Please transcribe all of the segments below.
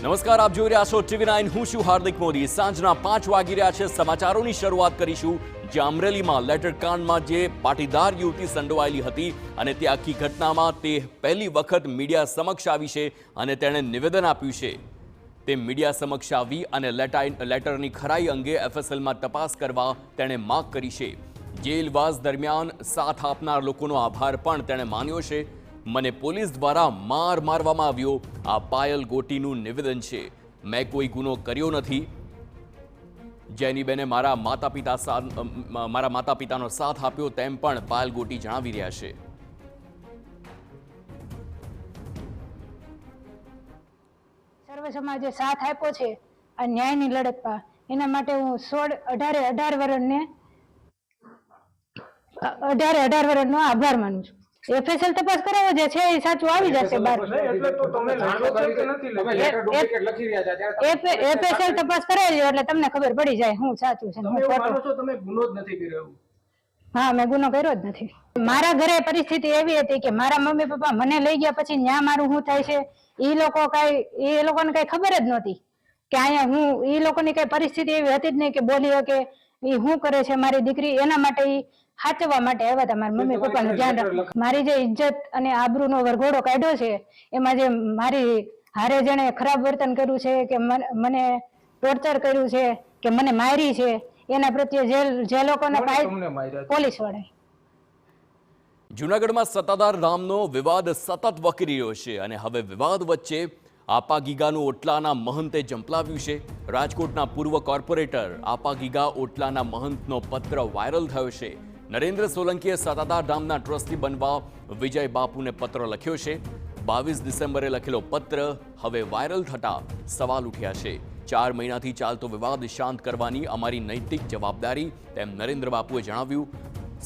નમસ્કાર, આપ જોઈ રહ્યા છો TV9. હું છું હાર્દિક મોદી. સાંજના 5 વાગી રહ્યા છે. સમાચારોની શરૂઆત કરીશું. જે અમરેલીમાં લેટરકાંડમાં જે પાટીદાર યુવતી સંડોવાયેલી હતી અને તે આખી ઘટનામાં તે પહેલી વખત મીડિયા સમક્ષ આવી છે અને તેણે નિવેદન આપ્યું છે. તે મીડિયા સમક્ષ આવી અને લેટરની ખરાઈ અંગે FSLમાં તપાસ કરવા તેણે માંગ કરી છે. જેલવાસ દરમિયાન સાથ આપનાર લોકોનો આભાર પણ તેણે માન્યો છે. મને પોલીસ દ્વારા મારવામાં આવ્યો, આ પાયલ ગોટીનું નિવેદન છે. મેં કોઈ ગુનો કર્યો નથી. જેની બેને મારા માતા પિતાનો સાથ આપ્યો તેમ પણ પાયલ ગોટી જણાવી રહ્યા છે. સર્વ સમાજે સાથ આપ્યો છે આ ન્યાયની લડતમાં. એના માટે હું 18 વર્ષનો આભાર માનું છું. FSL તપાસ કરાવો જે છે એ સાચું આવી જશે બહાર. FSL તપાસ કરાવી એટલે તમને ખબર પડી જાય હું સાચું છે હું ખોટું. તમે ગુનો જ નથી કર્યો? હા, મેં ગુનો કર્યો જ નથી. મારા ઘરે પરિસ્થિતિ એવી હતી કે મારા મમ્મી પપ્પા મને લઈ ગયા પછી ન્યા મારું શું થાય છે એ લોકોને કઈ ખબર જ નહોતી કે અહીંયા એ લોકોની કઈ પરિસ્થિતિ એવી હતી જ નહીં કે બોલી શકે એ શું કરે છે મારી દીકરી. એના માટે એ સાચવવા માટે આવ્યા હતા. મારા મમ્મી પપ્પાનું ધ્યાન રાખવા. મારી જે ઇજ્જત અને આબરૂનો વરઘોડો કાઢ્યો છે એમાં જે મારી હારે જેણે ખરાબ વર્તન કર્યું છે કે મને ટોર્ચર કર્યું છે કે મને મારી છે એના પ્રત્યે જે લોકોને પોલીસ વાળા. જૂનાગઢમાં સત્તાધાર ધામનો વિવાદ સતત વકરી રહ્યો છે અને હવે વિવાદ વચ્ચે આપાગીગાનું ઓટલાના મહંતે ઝંપલાવ્યું છે. રાજકોટના પૂર્વ કોર્પોરેટર આપાગીગા ઓટલાના મહંતનો પત્ર વાયરલ થયો છે. નરેન્દ્ર સોલંકીએ સત્તાધાર ધામના ટ્રસ્ટી બનવા વિજય બાપુને પત્ર લખ્યો છે. 22 ડિસેમ્બરે લખેલો પત્ર હવે વાયરલ થતા સવાલ ઉઠ્યા છે. 4 મહિનાથી ચાલતો વિવાદ શાંત કરવાની અમારી નૈતિક જવાબદારી, તેમ નરેન્દ્ર બાપુએ જણાવ્યું.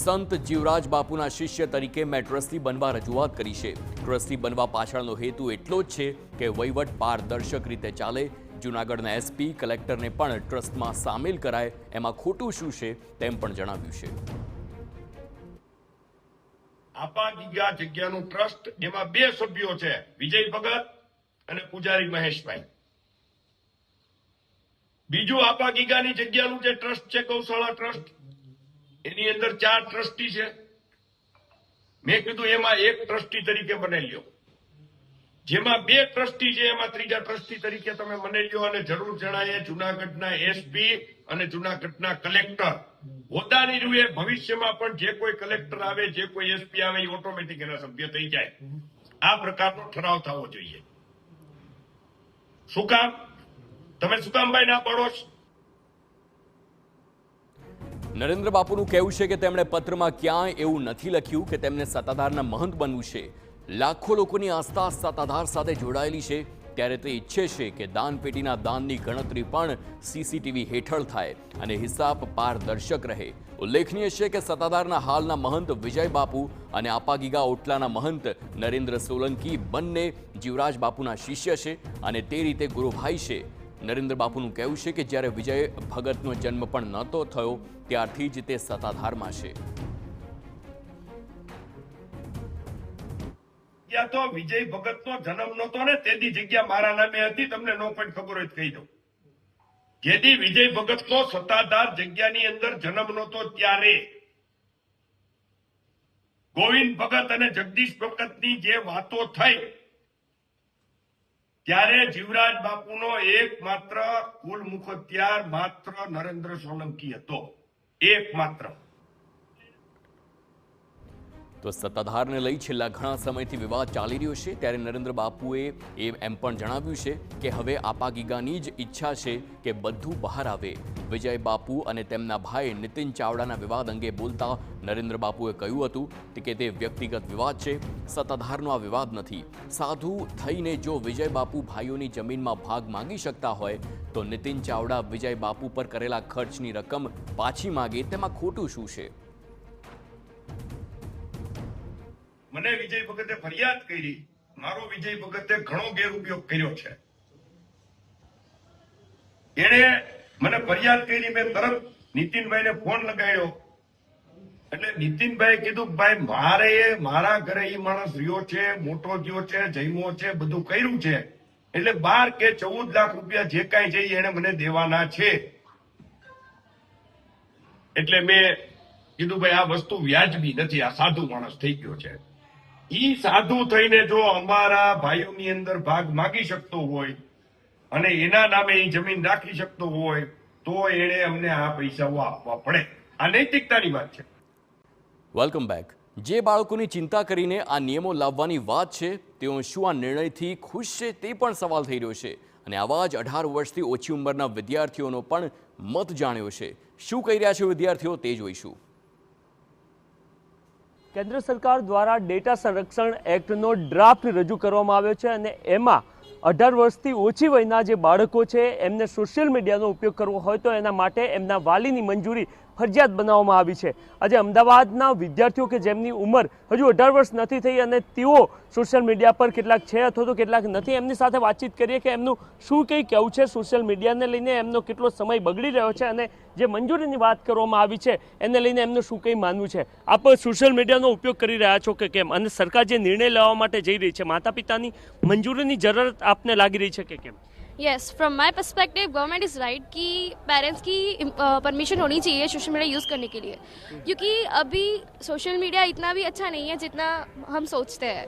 સંત જીવરાજ બાપુના શિષ્ય તરીકે મેં ટ્રસ્ટી બનવા રજૂઆત કરી છે. ટ્રસ્ટી બનવા પાછળનો હેતુ એટલો જ છે કે વહીવટ પારદર્શક રીતે ચાલે. જૂનાગઢના SP કલેક્ટરને પણ ટ્રસ્ટમાં સામેલ કરાય, એમાં ખોટું શું છે તેમ પણ જણાવ્યું છે. આપાગીગા જગ્યાનું ટ્રસ્ટ, એમાં 2 સભ્યો છે, વિજય ભગત અને પૂજારી મહેશભાઈ. બીજું આપાગીગાની જગ્યાનું જે ટ્રસ્ટ છે ગૌશાળા ટ્રસ્ટ, એની અંદર 4 ટ્રસ્ટી છે. મેં કીધું એમાં એક ટ્રસ્ટી તરીકે બનાવી લ્યો. જેમાં 2 ટ્રસ્ટી છે એમાં ત્રીજા ટ્રસ્ટી તરીકે તમે બનાવી લ્યો અને જરૂર જણાય જૂનાગઢના SP અને જૂનાગઢના કલેક્ટર હોદ્દાની રૂએ ભવિષ્યમાં પણ જે કોઈ કલેક્ટર આવે, જે કોઈ SP આવે એ ઓટોમેટિક એના સભ્ય થઈ જાય. આ પ્રકારનો ઠરાવ થવો જોઈએ. શું કામ તમે શું કામ ભાઈ ના પાડો છો? નરેન્દ્ર બાપુનું કહેવું છે કે તેમણે પત્રમાં ક્યાંય એવું નથી લખ્યું કે તેમને સત્તાધારના મહંત બનવું છે. લાખો લોકોની આસ્થા સત્તાધાર સાથે જોડાયેલી છે, ત્યારે તે ઈચ્છે છે કે દાનપેટીના દાનની ગણતરી પણ CCTV હેઠળ થાય અને હિસાબ પારદર્શક રહે. ઉલ્લેખનીય છે કે સત્તાધારના હાલના મહંત વિજય બાપુ અને આપાગીગા ઓટલાના મહંત નરેન્દ્ર સોલંકી બંને જીવરાજ બાપુના શિષ્ય છે અને તે રીતે ગુરુભાઈ છે. નરેન્દ્ર બાપુનું કહેવું છે કે જ્યારે વિજય ભગતનો જન્મ પણ નહોતો થયો ત્યારથી જ તે સત્તાધારમાં છે. તો વિજય ભગતનો જન્મ નહોતો ને તેની જગ્યા મારા નામે હતી. તમને નો પણ ખબર હોય તો કહી દઉં. જેથી વિજય ભગતનો સત્તાધાર જગ્યાની અંદર જન્મ નહોતો ત્યારે ગોવિંદ ભગત અને જગદીશ ભગતની જે વાતો થઈ ત્યારે જીવરાજ બાપુનો એકમાત્ર કુલ મુખત્યાર માત્ર નરેન્દ્ર સોલંકી હતો. એકમાત્ર. તો સત્તાધારને લઈ છેલ્લા ઘણા સમયથી વિવાદ ચાલી રહ્યો છે, ત્યારે નરેન્દ્ર બાપુએ એમ પણ જણાવ્યું છે કે હવે આપાગીગાની જ ઈચ્છા છે કે બધું બહાર આવે. વિજય બાપુ અને તેમના ભાઈ નીતિન ચાવડાના વિવાદ અંગે બોલતા નરેન્દ્ર બાપુએ કહ્યું હતું કે તે વ્યક્તિગત વિવાદ છે, સત્તાધારનો આ વિવાદ નથી. સાધુ થઈને જો વિજય બાપુ ભાઈઓની જમીનમાં ભાગ માંગી શકતા હોય તો નીતિન ચાવડા વિજય બાપુ પર કરેલા ખર્ચની રકમ પાછી માંગે, તેમાં ખોટું શું છે? મને વિજય ભગતે ફરિયાદ કરી. મારો વિજય ભગતે ઘણો ગેરઉપયોગ કર્યો છે. એને મને ફરિયાદ કરી. મેં તરત નીતિનભાઈને ફોન લગાડ્યો એટલે નીતિનભાઈ કીધું ભાઈ મારા ઘરે એ માણસ રહ્યો છે, મોટો થયો છે, જઈમો છે, બધું કર્યું છે, એટલે 12 કે 14 લાખ રૂપિયા જે કાંઈ છે એને મને દેવાના છે. એટલે મેં કીધું ભાઈ આ વસ્તુ વ્યાજબી નથી, આ સાધુ માણસ થઈ ગયો છે. ઈ સાધુ થઈને જો અમારા ભાઈઓની અંદર ભાગ માગી શકતો હોય અને એના નામે એ જમીન રાખી શકતો હોય તો એણે અમને આ પૈસાઓ આપવા પડે. આ નૈતિકતાની વાત છે. Welcome back. જે બાળકોની ચિંતા કરીને આ નિયમો લાવવાની વાત છે તેઓ શું આ નિર્ણયથી ખુશ છે તે પણ સવાલ થઈ રહ્યો છે. અને આવા જ 18 વર્ષથી ઓછી ઉંમરના વિદ્યાર્થીઓનો પણ મત જાણ્યો છે. શું કહી રહ્યા છે વિદ્યાર્થીઓ તે જોઈશું. કેન્દ્ર સરકાર દ્વારા ડેટા સંરક્ષણ એક્ટનો ડ્રાફ્ટ રજૂ કરવામાં આવ્યો છે અને એમાં 18 વર્ષથી ઓછી વયના જે બાળકો છે એમને સોશિયલ મીડિયાનો ઉપયોગ કરવો હોય તો એના માટે એમના વાલીની મંજૂરી ફરજિયાત બનાવવામાં આવી છે. આજે અમદાવાદના વિદ્યાર્થીઓ કે જેમની ઉંમર હજુ 18 વર્ષ નથી થઈ અને તેઓ સોશિયલ મીડિયા પર કેટલાક છે અથવા તો કેટલાક નથી, એમની સાથે વાતચીત કરીએ કે એમનું શું કંઈ કહેવું છે સોશિયલ મીડિયાને લઈને, એમનો કેટલો સમય બગડી રહ્યો છે અને જે મંજૂરીની વાત કરવામાં આવી છે એને લઈને એમનું શું કંઈ માનવું છે. આપ સોશિયલ મીડિયાનો ઉપયોગ કરી રહ્યા છો કે કેમ, અને સરકાર જે નિર્ણય લેવા માટે જઈ રહી છે માતા પિતાની મંજૂરીની જરૂરત આપને લાગી રહી છે કે કેમ? Yes, from my perspective government is right कि पेरेंट्स की परमिशन होनी चाहिए सोशल मीडिया यूज़ करने के लिए, क्योंकि अभी सोशल मीडिया इतना भी अच्छा नहीं है जितना हम सोचते हैं.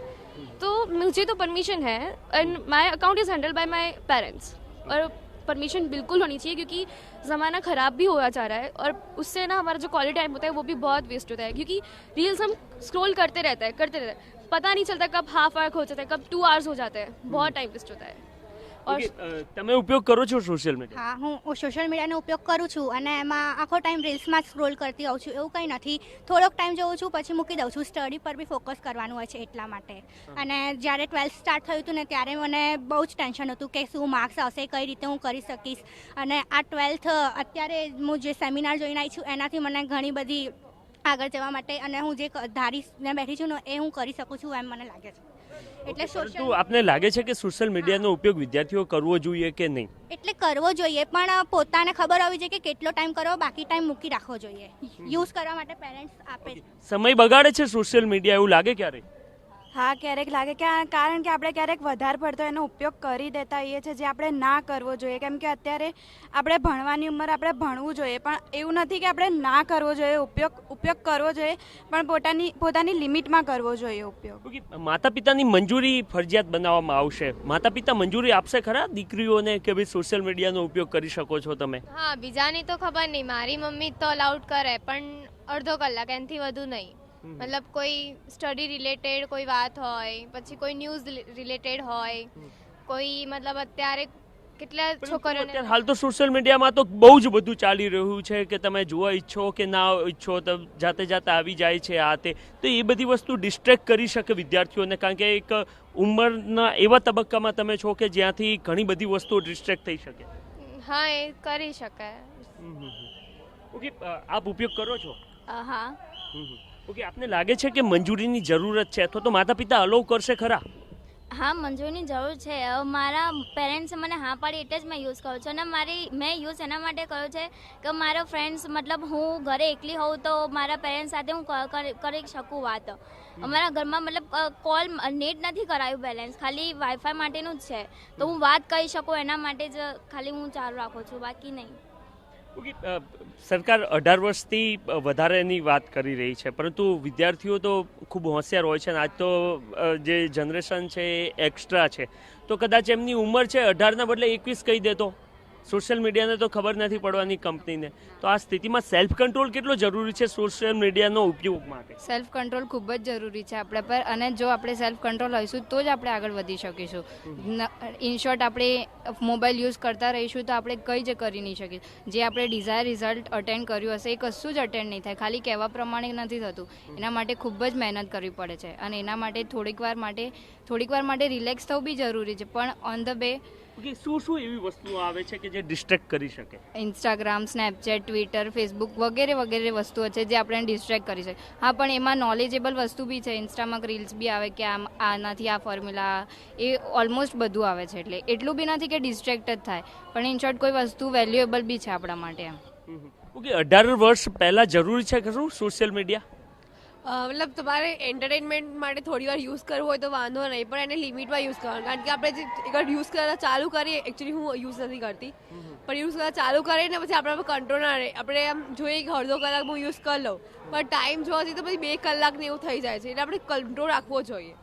तो मुझे तो परमिशन है and my account is handle bye my parents और परमिशन बिल्कुल होनी चाहिए क्योंकि ज़माना ख़राब भी होता जा रहा है और उससे ना हमारा जो क्वालिटी टाइम होता है वो भी बहुत वेस्ट होता है, क्योंकि रील्स हम स्क्रॉल करते रहते हैं, पता नहीं चलता कब हाफ आवर हो जाता है, कब 2 hours हो जाते हैं, बहुत टाइम वेस्ट होता है. તમે ઉપયોગ કરો છો સોશિયલ મીડિયા? હા, હું સોશિયલ મીડિયાનો ઉપયોગ કરું છું અને એમાં આખો ટાઈમ રીલ્સમાં જ સ્ક્રોલ કરતી હોઉં છું. એવું કંઈ નથી, થોડોક ટાઈમ જોઉં છું પછી મૂકી દઉં છું. સ્ટડી પર બી ફોકસ કરવાનું હોય છે એટલા માટે. અને જ્યારે 12th સ્ટાર્ટ થયું હતું ને ત્યારે મને બહુ જ ટેન્શન હતું કે શું માર્ક્સ આવશે, કઈ રીતે હું કરી શકીશ. અને આ 12th અત્યારે હું જે સેમિનાર જોઈને આવી છું એનાથી મને ઘણી બધી આગળ જવા માટે અને હું જે ધારીને બેઠી છું ને એ હું કરી શકું છું એમ મને લાગે છે. એટલે પરંતુ આપને લાગે છે કે સોશિયલ મીડિયાનો ઉપયોગ વિદ્યાર્થીઓ કરવો જોઈએ કે નહીં? એટલે કરવો જોઈએ પણ પોતાને ખબર હોવી જોઈએ કે કેટલો ટાઈમ કરવો, બાકી ટાઈમ મૂકી રાખવો જોઈએ. યુઝ કરવા માટે પેરેન્ટ્સ આપે છે. સમય બગાડે છે સોશિયલ મીડિયા એવું લાગે ક્યારે? હા, ક્યારેક લાગે કે કારણ કે આપણે ક્યારેક વધારે પડતો એનો ઉપયોગ કરી દેતા હોઈએ છીએ જે આપણે ના કરવો જોઈએ. કેમ કે અત્યારે આપણે ભણવાની ઉંમર, આપણે ભણવું જોઈએ પણ એવું નથી કે આપણે ના કરવો જોઈએ. ઉપયોગ કરવો જોઈએ પણ પોતાની લિમિટમાં કરવો જોઈએ ઉપયોગ. માતા પિતાની મંજૂરી ફરજિયાત બનાવવામાં આવશે. માતા પિતા મંજૂરી આપશે ખરા દીકરીઓને કે ભાઈ સોશિયલ મીડિયાનો ઉપયોગ કરી શકો છો તમે? હા, બીજાની તો ખબર નહીં, મારી મમ્મી તો અલાઉડ કરે પણ અડધો કલાક, એનાથી વધુ નહીં. મતલબ કોઈ સ્ટડી રિલેટેડ કોઈ વાત હોય, પછી કોઈ ન્યૂઝ રિલેટેડ હોય, કોઈ મતલબ અત્યારે કેટલા છોકરીઓને હાલ તો સોશિયલ મીડિયામાં તો બહુ જ બધું ચાલી રહ્યું છે કે તમે જોવા ઈચ્છો કે ના ઈચ્છો તો જાતે આવી જાય છે આ તે. તો એ બધી વસ્તુ ડિસ્ટ્રેક્ટ કરી શકે વિદ્યાર્થીઓને, કારણ કે એક ઉંમરના એવા તબક્કામાં તમે છો કે જ્યાંથી ઘણી બધી વસ્તુઓ ડિસ્ટ્રેક્ટ થઈ શકે. હા, એ કરી શકાય. ઓકે, આપ ઉપયોગ કરો છો? હા. ઓકે, આપને લાગે છે કે મંજૂરીની જરૂરત છે અથવા તો માતા પિતા અલાઉ કરશે ખરા? હા, મંજૂરીની જરૂર છે. મારા પેરેન્ટ્સે મને હા પાડી એટલે જ મેં યુઝ કરું છું અને મેં યુઝ એના માટે કર્યો છે કે મારા ફ્રેન્ડ્સ, મતલબ હું ઘરે એકલી હોઉં તો મારા પેરેન્ટ્સ સાથે હું કરી શકું વાત. અમારા ઘરમાં મતલબ કોલ નેટ નથી કરાયું બેલેન્સ, ખાલી વાઈફાઈ માટેનું જ છે, તો હું વાત કરી શકું એના માટે જ ખાલી હું ચાલુ રાખું છું, બાકી નહીં. ઓકે, સરકાર 18 વર્ષથી વધારેની વાત કરી રહી છે પરંતુ વિદ્યાર્થીઓ તો ખૂબ હોશિયાર હોય છે અને આજ તો જે જનરેશન છે એ એક્સ્ટ્રા છે, તો કદાચ એમની ઉંમર છે 18ના બદલે 21 કહી દે તો સોશિયલ મીડિયાને તો ખબર નથી પડવાની કંપનીને. તો આ સ્થિતિમાં સેલ્ફ કંટ્રોલ કેટલો જરૂરી છે સોશિયલ મીડિયાનો ઉપયોગ માટે? સેલ્ફ કંટ્રોલ ખૂબ જ જરૂરી છે આપણા પર, અને જો આપણે સેલ્ફ કંટ્રોલ હોઈશું તો જ આપણે આગળ વધી શકીશું. ઇન શોર્ટ, આપણે મોબાઈલ યુઝ કરતા રહીશું તો આપણે કંઈ જ કરી નહીં શકીએ. જે આપણે ડિઝાયર રિઝલ્ટ અટેન્ડ કર્યું હશે એ કશું જ અટેન્ડ નહીં થાય, ખાલી કહેવા પ્રમાણે નથી થતું. એના માટે ખૂબ જ મહેનત કરવી પડે છે અને એના માટે થોડીક વાર માટે રિલેક્સ થવું બી જરૂરી છે. પણ ઓન ધ વે શું એવી વસ્તુઓ આવે છે કે જે ડિસ્ટ્રેક્ટ કરી શકે? ઇન્સ્ટાગ્રામ, સ્નેપચેટ, ટ્વિટર, ફેસબુક વગેરે વસ્તુઓ છે જે આપણને ડિસ્ટ્રેક્ટ કરી શકે. હા, પણ એમાં નોલેજેબલ વસ્તુ બી છે. ઇન્સ્ટામાં રીલ્સ બી આવે કે આનાથી આ ફોર્મ્યુલા, એ ઓલમોસ્ટ બધું આવે છે. એટલે એટલું બી નથી કે ડિસ્ટ્રેક્ટ જ થાય, પણ ઇન શોર્ટ કોઈ વસ્તુ વેલ્યુએબલ બી છે આપણા માટે એમ. ઓકે, 18 વર્ષ પહેલાં જરૂરી છે ખરું સોશિયલ મીડિયા? મતલબ તમારે એન્ટરટેનમેન્ટ માટે થોડી વાર યુઝ કરવું હોય તો વાંધો નહીં, પણ એને લિમિટમાં યુઝ કરવાનું. કારણ કે આપણે જે એકવાર યુઝ કરતા ચાલુ કરીએ, એકચ્યુઅલી હું યુઝ નથી કરતી, પણ યુઝ કરતા ચાલુ કરીએ ને પછી આપણા પર કંટ્રોલ ના રહે. આપણે આમ જોઈએ કે અડધો કલાક હું યુઝ કરી લઉં, પણ ટાઈમ જોવા જઈએ તો પછી 2 કલાક ને એવું થઈ જાય છે. એટલે આપણે કંટ્રોલ રાખવો જોઈએ.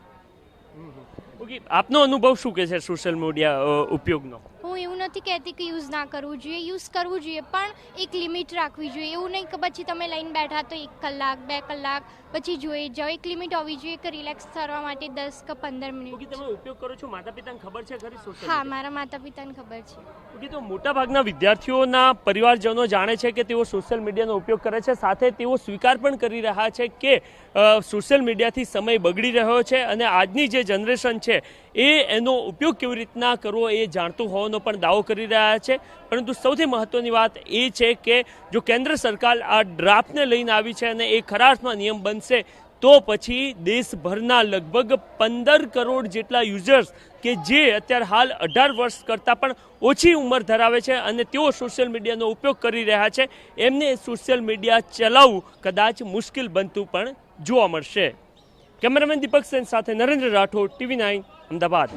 ઓકે, આપનો અનુભવ શું કે છે સોશિયલ મીડિયા ઉપયોગનો? હું એવું નથી કહેતી કે યુઝ ના કરવું જોઈએ, યુઝ કરવું જોઈએ, પણ એક લિમિટ રાખવી જોઈએ. એવું નહીં કે પછી તમે લઈને બેઠા તો 1 કલાક 2 કલાક પછી જોઈ જાઓ. એક લિમિટ હોવી જોઈએ કે રિલેક્સ કરવા માટે 10 કે 15 મિનિટ. ઓકે, તમે ઉપયોગ કરો છો, માતા પિતાને ખબર છે ખરી સોશિયલ? હા, મારા માતા પિતાને ખબર છે. ઓકે, તો મોટાભાગના વિદ્યાર્થીઓના પરિવારજનો જાણે છે કે તેઓ સોશિયલ મીડિયાનો ઉપયોગ કરે છે, સાથે તેઓ સ્વીકાર પણ કરી રહ્યા છે કે સોશિયલ મીડિયાથી સમય બગડી રહ્યો છે અને આજની જે જનરેશન છે એ એનો ઉપયોગ કેવી રીતના કરવો એ જાણતું હોવાનો પણ દાવો કરી રહ્યા છે. પરંતુ સૌથી મહત્વની વાત એ છે કે જો કેન્દ્ર સરકાર આ ડ્રાફ્ટને લઈને આવી છે અને એ ખરા અર્થમાં નિયમ બનશે તો પછી દેશભરના લગભગ 15 કરોડ જેટલા યુઝર્સ કે જે અત્યારે હાલ 18 વર્ષ કરતાં પણ ઓછી ઉંમર ધરાવે છે અને તેઓ સોશિયલ મીડિયાનો ઉપયોગ કરી રહ્યા છે, એમને સોશિયલ મીડિયા ચલાવવું કદાચ મુશ્કેલ બનતું પણ જોવા મળશે. કેમેરામેન દીપક સેન સાથે નરેન્દ્ર રાઠોડ, TV9 અમદાવાદ.